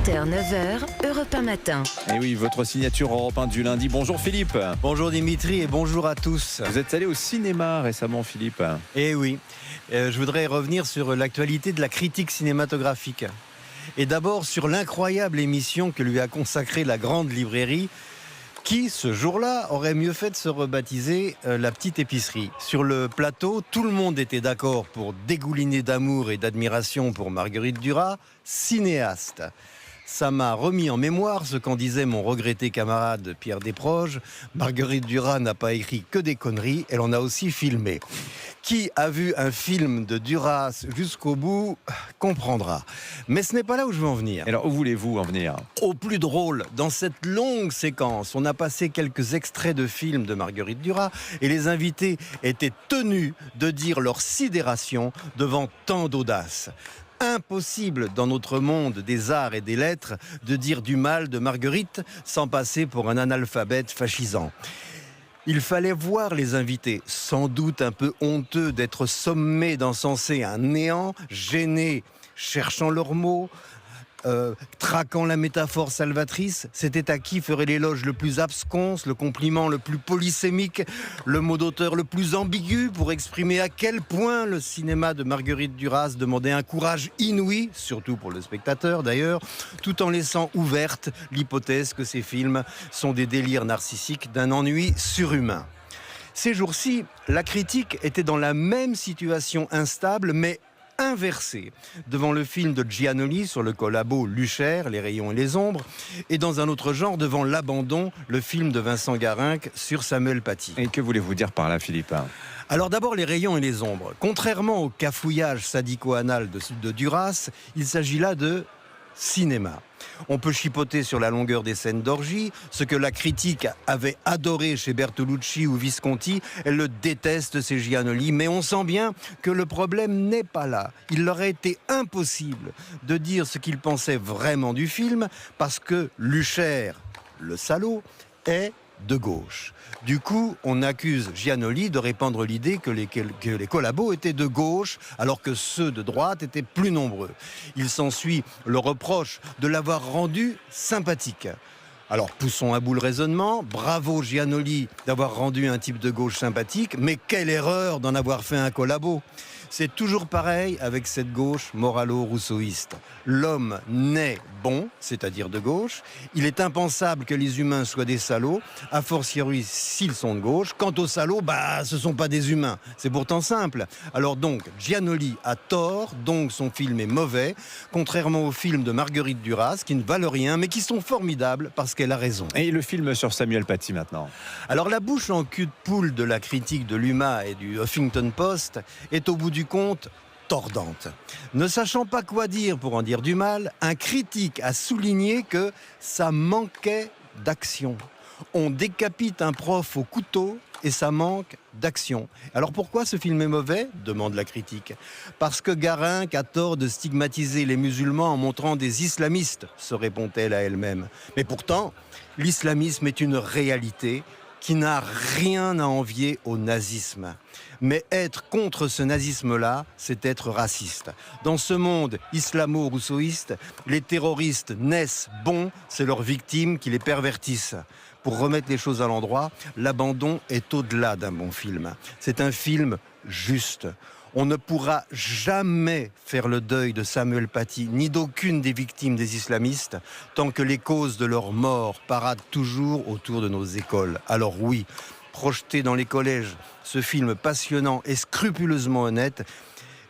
7h, 9h, Europe 1 matin. Et oui, votre signature Europe 1 du lundi. Bonjour Philippe. Bonjour Dimitri et bonjour à tous. Vous êtes allé au cinéma récemment, Philippe. Eh oui, je voudrais revenir sur l'actualité de la critique cinématographique. Et d'abord sur l'incroyable émission que lui a consacrée la Grande Librairie, qui, ce jour-là, aurait mieux fait de se rebaptiser la Petite Épicerie. Sur le plateau, tout le monde était d'accord pour dégouliner d'amour et d'admiration pour Marguerite Duras, cinéaste. Ça m'a remis en mémoire ce qu'en disait mon regretté camarade Pierre Desproges. Marguerite Duras n'a pas écrit que des conneries, elle en a aussi filmé. Qui a vu un film de Duras jusqu'au bout comprendra. Mais ce n'est pas là où je veux en venir. Alors, où voulez-vous en venir ? Au plus drôle, dans cette longue séquence, on a passé quelques extraits de films de Marguerite Duras et les invités étaient tenus de dire leur sidération devant tant d'audace. Impossible dans notre monde des arts et des lettres de dire du mal de Marguerite sans passer pour un analphabète fascisant. Il fallait voir les invités, sans doute un peu honteux d'être sommés d'encenser un néant, gênés, cherchant leurs mots, traquant la métaphore salvatrice. C'était à qui ferait l'éloge le plus absconce, le compliment le plus polysémique, le mot d'auteur le plus ambigu pour exprimer à quel point le cinéma de Marguerite Duras demandait un courage inouï, surtout pour le spectateur d'ailleurs, tout en laissant ouverte l'hypothèse que ces films sont des délires narcissiques d'un ennui surhumain. Ces jours-ci, la critique était dans la même situation instable, mais inversé devant le film de Giannoli sur le collabo Lucher, Les rayons et les ombres, et dans un autre genre devant L'abandon, le film de Vincent Garinck sur Samuel Paty. Et que voulez-vous dire par là, Philippe ? Alors d'abord Les rayons et les ombres. Contrairement au cafouillage sadico-anal de Duras, il s'agit là de cinéma. On peut chipoter sur la longueur des scènes d'orgie, ce que la critique avait adoré chez Bertolucci ou Visconti, elle le déteste chez Giannoli, mais on sent bien que le problème n'est pas là. Il leur a été impossible de dire ce qu'ils pensaient vraiment du film, parce que Lucher, le salaud, est de gauche. Du coup, on accuse Giannoli de répandre l'idée que les collabos étaient de gauche, alors que ceux de droite étaient plus nombreux. Il s'ensuit le reproche de l'avoir rendu sympathique. Alors, poussons à bout le raisonnement. Bravo Giannoli d'avoir rendu un type de gauche sympathique, mais quelle erreur d'en avoir fait un collabo. C'est toujours pareil avec cette gauche moralo-rousseauiste. L'homme naît bon, c'est-à-dire de gauche. Il est impensable que les humains soient des salauds, a fortiori s'ils sont de gauche. Quant aux salauds, ce sont pas des humains. C'est pourtant simple. Alors donc, Giannoli a tort, donc son film est mauvais, contrairement aux films de Marguerite Duras, qui ne valent rien, mais qui sont formidables parce qu'elle a raison. Et le film sur Samuel Paty maintenant ? Alors la bouche en cul de poule de la critique de l'UMA et du Huffington Post est au bout du compte tordante. Ne sachant pas quoi dire pour en dire du mal, un critique a souligné que ça manquait d'action. On décapite un prof au couteau et ça manque d'action. Alors pourquoi ce film est mauvais ? Demande la critique. Parce que Garinck a tort de stigmatiser les musulmans en montrant des islamistes, se répond-elle à elle-même. Mais pourtant, l'islamisme est une réalité qui n'a rien à envier au nazisme. Mais être contre ce nazisme-là, c'est être raciste. Dans ce monde islamo-rousseauiste, les terroristes naissent bons, c'est leurs victimes qui les pervertissent. Pour remettre les choses à l'endroit, L'abandon est au-delà d'un bon film. C'est un film juste. On ne pourra jamais faire le deuil de Samuel Paty, ni d'aucune des victimes des islamistes, tant que les causes de leur mort paradent toujours autour de nos écoles. Alors oui, projeté dans les collèges, ce film passionnant et scrupuleusement honnête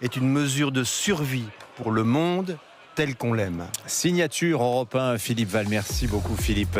est une mesure de survie pour le monde tel qu'on l'aime. Signature Europe 1, Philippe Val. Merci beaucoup, Philippe.